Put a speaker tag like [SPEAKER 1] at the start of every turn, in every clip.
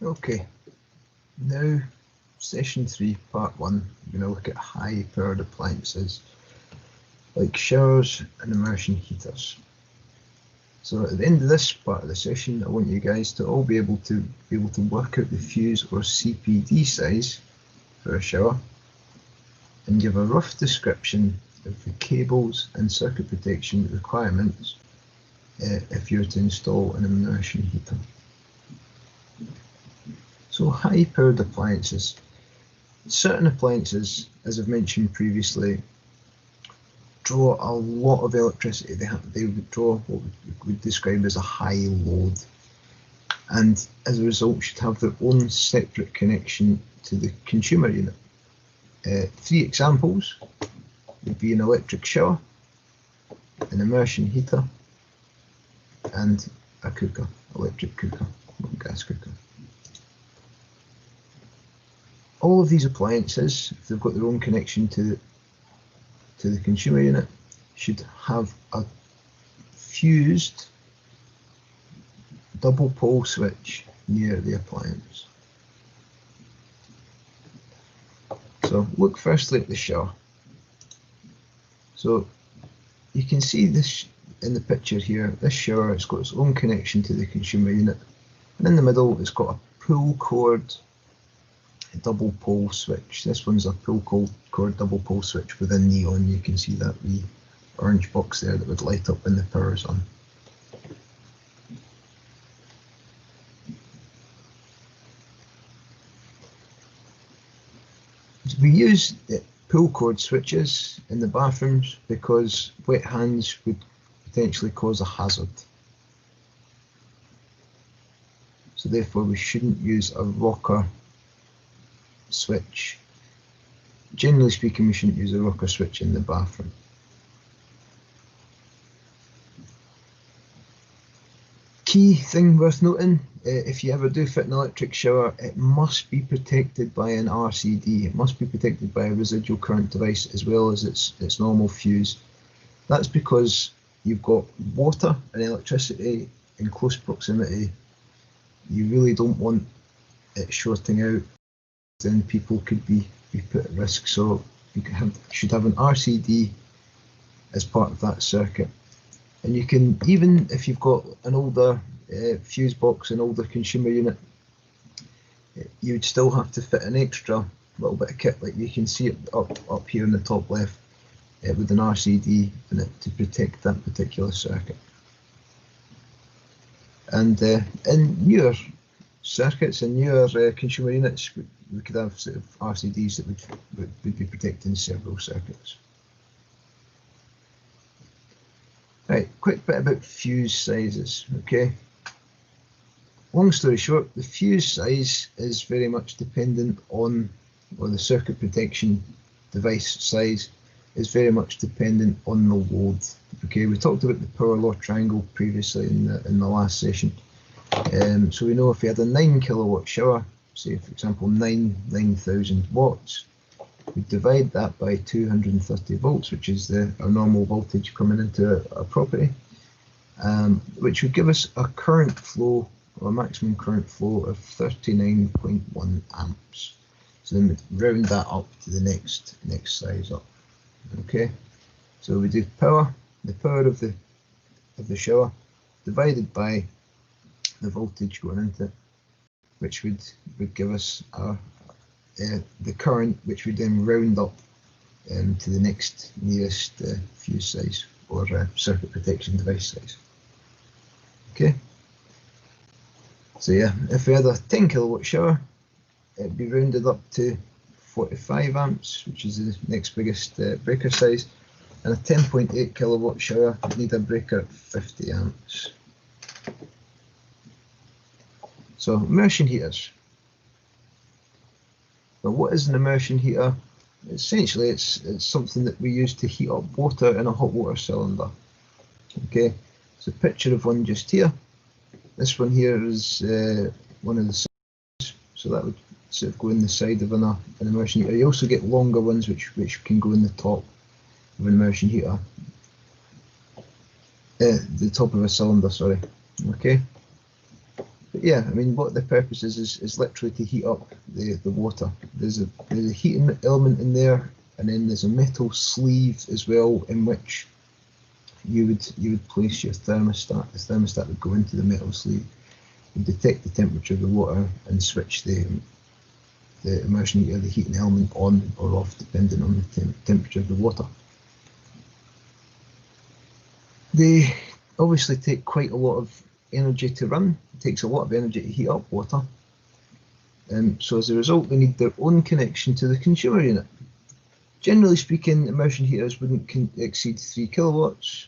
[SPEAKER 1] Okay, now session 3, part 1, we're going to look at high powered appliances like showers and immersion heaters. So at the end of this part of the session, I want you guys to all be able to work out the fuse or CPD size for a shower and give a rough description of the cables and circuit protection requirements if you're to install an immersion heater. So high powered appliances. Certain appliances, as I've mentioned previously, draw a lot of electricity. They would draw what we would describe as a high load, and as a result should have their own separate connection to the consumer unit. 3 examples would be an electric shower, an immersion heater, and a cooker, electric cooker, not gas cooker. All of these appliances, if they've got their own connection to the consumer unit, should have a fused double pole switch near the appliance. So look firstly at the shower. So you can see this in the picture here. This shower, it's got its own connection to the consumer unit, and in the middle it's got a pull cord double pole switch. This one's a pull cord double pole switch with a neon. You can see that wee orange box there that would light up when the power's on. We use pull cord switches in the bathrooms because wet hands would potentially cause a hazard. So therefore we shouldn't use a rocker switch. Generally speaking, we shouldn't use a rocker switch in the bathroom. Key thing worth noting, if you ever do fit an electric shower, it must be protected by an RCD. It must be protected by a residual current device as well as its normal fuse. That's because you've got water and electricity in close proximity. You really don't want it shorting out, then people could be put at risk. So you should have an RCD as part of that circuit. And you can, even if you've got an older fuse box, an older consumer unit, you would still have to fit an extra little bit of kit, like you can see it up here in the top left, with an RCD in it to protect that particular circuit. And in newer circuits and newer consumer units, we could have sort of RCDs that would be protecting several circuits. Right, quick bit about fuse sizes, okay? Long story short, the fuse size is very much dependent on, or the circuit protection device size is very much dependent on the load. Okay, we talked about the power law triangle previously in the last session. So we know if we had a 9 kilowatt shower, say for example 9,000 watts, we divide that by 230 volts, which is our normal voltage coming into a property, which would give us a current flow, or a maximum current flow of 39.1 amps. So then we round that up to the next size up. Okay, so we do the power of the shower divided by the voltage going into it, which would give us the current, which would then round up to the next nearest fuse size or circuit protection device size. Okay, so yeah, if we had a 10 kilowatt shower, it'd be rounded up to 45 amps, which is the next biggest breaker size, and a 10.8 kilowatt shower would need a breaker of 50 amps. So immersion heaters. Now, what is an immersion heater? Essentially, it's something that we use to heat up water in a hot water cylinder. Okay, so picture of one just here. This one here is one of the sides, so that would sort of go in the side of an immersion heater. You also get longer ones which can go in the top of an immersion heater. The top of a cylinder, sorry. Okay. But yeah, I mean, what the purpose is literally to heat up the water. There's a heating element in there, and then there's a metal sleeve as well in which you would place your thermostat. The thermostat would go into the metal sleeve, and detect the temperature of the water, and switch the immersion heater, the heating element, on or off depending on the temperature of the water. They obviously take quite a lot of energy to run. It takes a lot of energy to heat up water. So as a result, they need their own connection to the consumer unit. Generally speaking, immersion heaters wouldn't exceed 3 kilowatts,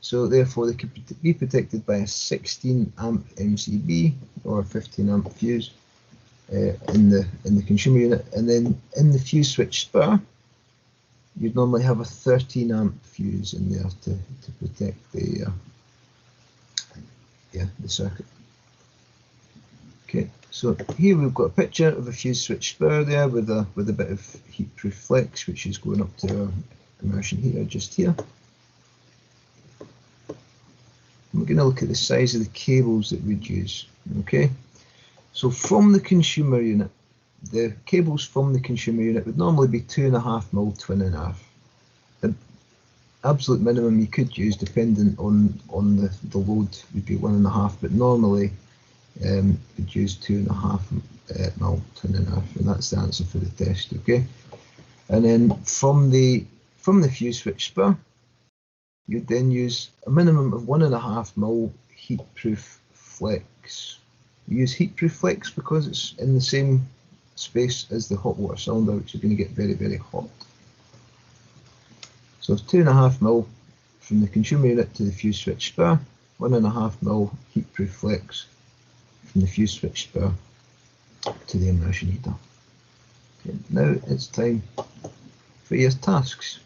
[SPEAKER 1] so therefore they could be protected by a 16 amp MCB or 15 amp fuse in the consumer unit, and then in the fuse switch spur, you'd normally have a 13 amp fuse in there to protect the circuit. Okay, so here we've got a picture of a fuse switch spur there with a bit of heat-proof flex, which is going up to our immersion heater just here. And we're going to look at the size of the cables that we'd use. Okay, so from the consumer unit, the cables from the consumer unit would normally be 2.5mm twin and a half. The absolute minimum you could use, depending on the load, would be 1.5, but normally we'd use 2.5mm twin and a half, and that's the answer for the test. Okay, and then from the fuse switch spur, you'd then use a minimum of 1.5mm heat-proof flex. You use heat-proof flex because it's in the same space as the hot water cylinder, which is going to get very, very hot. So 2.5mm from the consumer unit to the fuse switch spur, 1.5mm heat-proof flex from the fuse switch spur to the immersion heater. Okay, now it's time for your tasks.